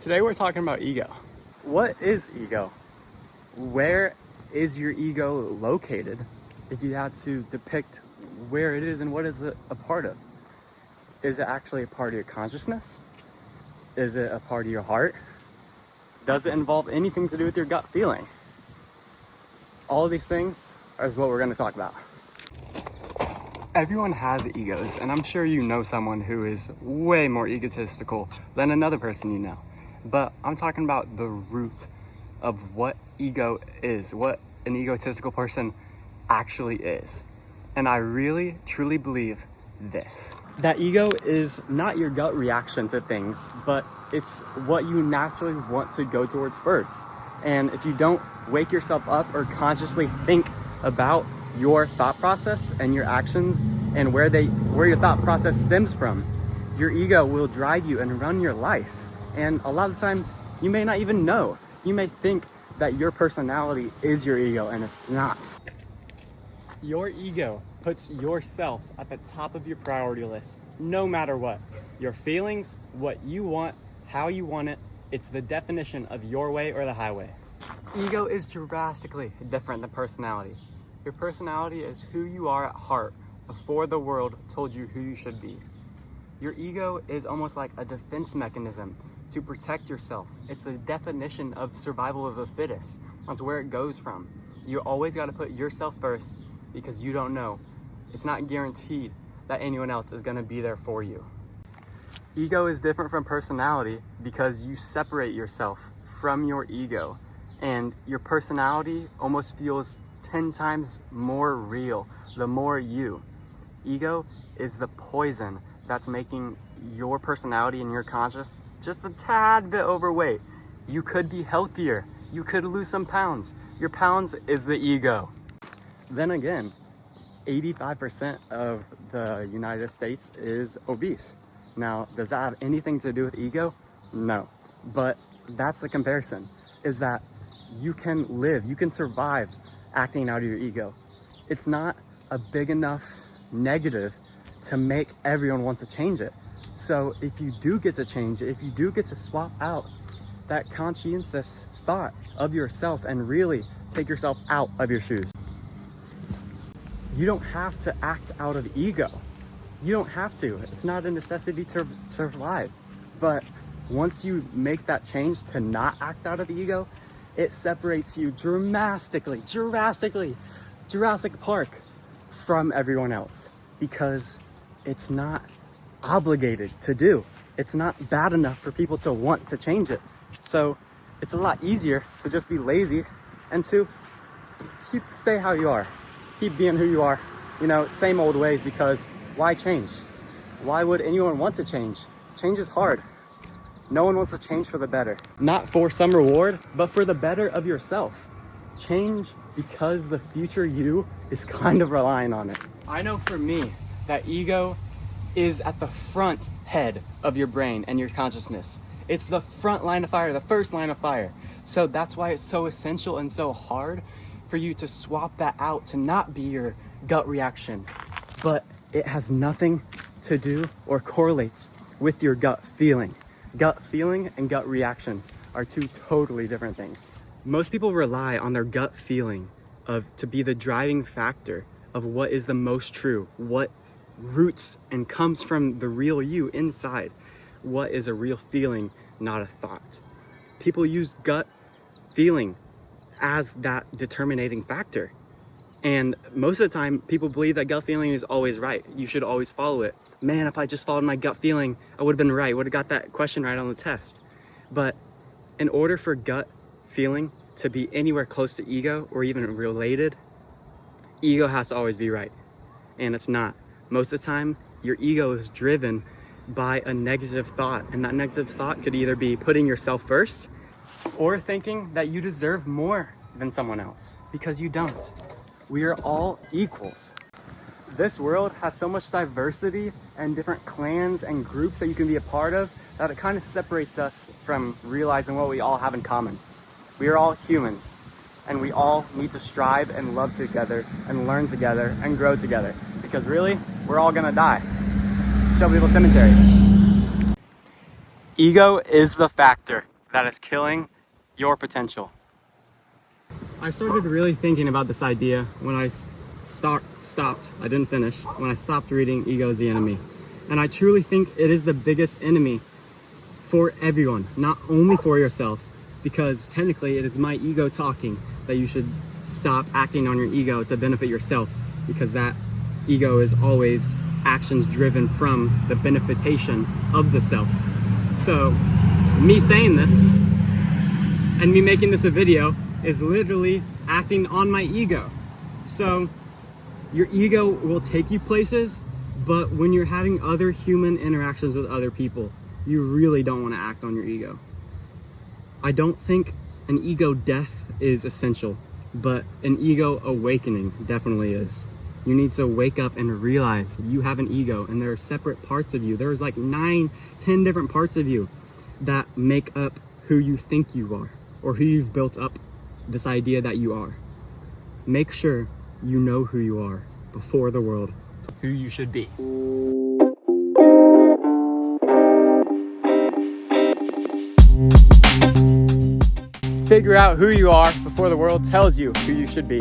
Today we're talking about ego. What is ego? Where is your ego located? If you had to depict where it is and what is it a part of? Is it actually a part of your consciousness? Is it a part of your heart? Does it involve anything to do with your gut feeling? All of these things is what we're going to talk about. Everyone has egos, and I'm sure you know someone who is way more egotistical than another person you know. But I'm talking about the root of what ego is, what an egotistical person actually is. And I really, truly believe this. That ego is not your gut reaction to things, but it's what you naturally want to go towards first. And if you don't wake yourself up or consciously think about your thought process and your actions and where your thought process stems from, your ego will drive you and run your life. And a lot of times you may not even know. You may think that your personality is your ego, and it's not. Your ego puts yourself at the top of your priority list, no matter what. Your feelings, what you want, how you want it, it's the definition of your way or the highway. Ego is drastically different than personality. Your personality is who you are at heart before the world told you who you should be. Your ego is almost like a defense mechanism to protect yourself. It's the definition of survival of the fittest. That's where it goes from. You always got to put yourself first because you don't know. It's not guaranteed that anyone else is going to be there for you. Ego is different from personality because you separate yourself from your ego, and your personality almost feels 10 times more real the more you. Ego is the poison that's making your personality and your conscious just a tad bit overweight. You could be healthier. You could lose some pounds. Your pounds is the ego. Then again, 85% of the United States is obese. Now, does that have anything to do with ego? No. But that's the comparison, is that you can live, you can survive acting out of your ego. It's not a big enough negative to make everyone want to change it. So if you do get to change it, if you do get to swap out that conscientious thought of yourself and really take yourself out of your shoes, you don't have to act out of ego. You don't have to. It's not a necessity to survive. But once you make that change to not act out of the ego, it separates you drastically, Jurassic Park, from everyone else, because it's not obligated to do. It's not bad enough for people to want to change it. So it's a lot easier to just be lazy and to stay how you are. Keep being who you are. Same old ways, because why change? Why would anyone want to change? Change is hard. No one wants to change for the better. Not for some reward, but for the better of yourself. Change because the future you is kind of relying on it. I know for me that ego is at the front head of your brain and your consciousness. It's the front line of fire, the first line of fire. So that's why it's so essential and so hard for you to swap that out to not be your gut reaction. But it has nothing to do or correlates with your gut feeling. Gut feeling and gut reactions are two totally different things. Most people rely on their gut feeling to be the driving factor of what is the most true, what roots and comes from the real you inside, what is a real feeling, not a thought. People use gut feeling as that determining factor. And most of the time, people believe that gut feeling is always right. You should always follow it. Man, if I just followed my gut feeling, I would have been right. Would have got that question right on the test. But in order for gut feeling to be anywhere close to ego or even related, ego has to always be right. And it's not. Most of the time, your ego is driven by a negative thought. And that negative thought could either be putting yourself first or thinking that you deserve more than someone else, because you don't. We are all equals. This world has so much diversity and different clans and groups that you can be a part of that it kind of separates us from realizing what we all have in common. We are all humans, and we all need to strive and love together and learn together and grow together, because really, we're all gonna die. Shelbyville Cemetery. Ego is the factor that is killing your potential. I started really thinking about this idea when I stopped. I didn't finish. When I stopped reading Ego is the Enemy. And I truly think it is the biggest enemy for everyone, not only for yourself, because technically it is my ego talking that you should stop acting on your ego to benefit yourself, because that ego is always actions driven from the benefitation of the self. So me saying this and me making this a video is literally acting on my ego. So your ego will take you places, but when you're having other human interactions with other people, you really don't want to act on your ego. I don't think an ego death is essential, but an ego awakening definitely is. You need to wake up and realize you have an ego and there are separate parts of you. There's like 9-10 different parts of you that make up who you think you are, or who you've built up this idea that you are. Make sure you know who you are before the world, who you should be. Figure out who you are before the world tells you who you should be.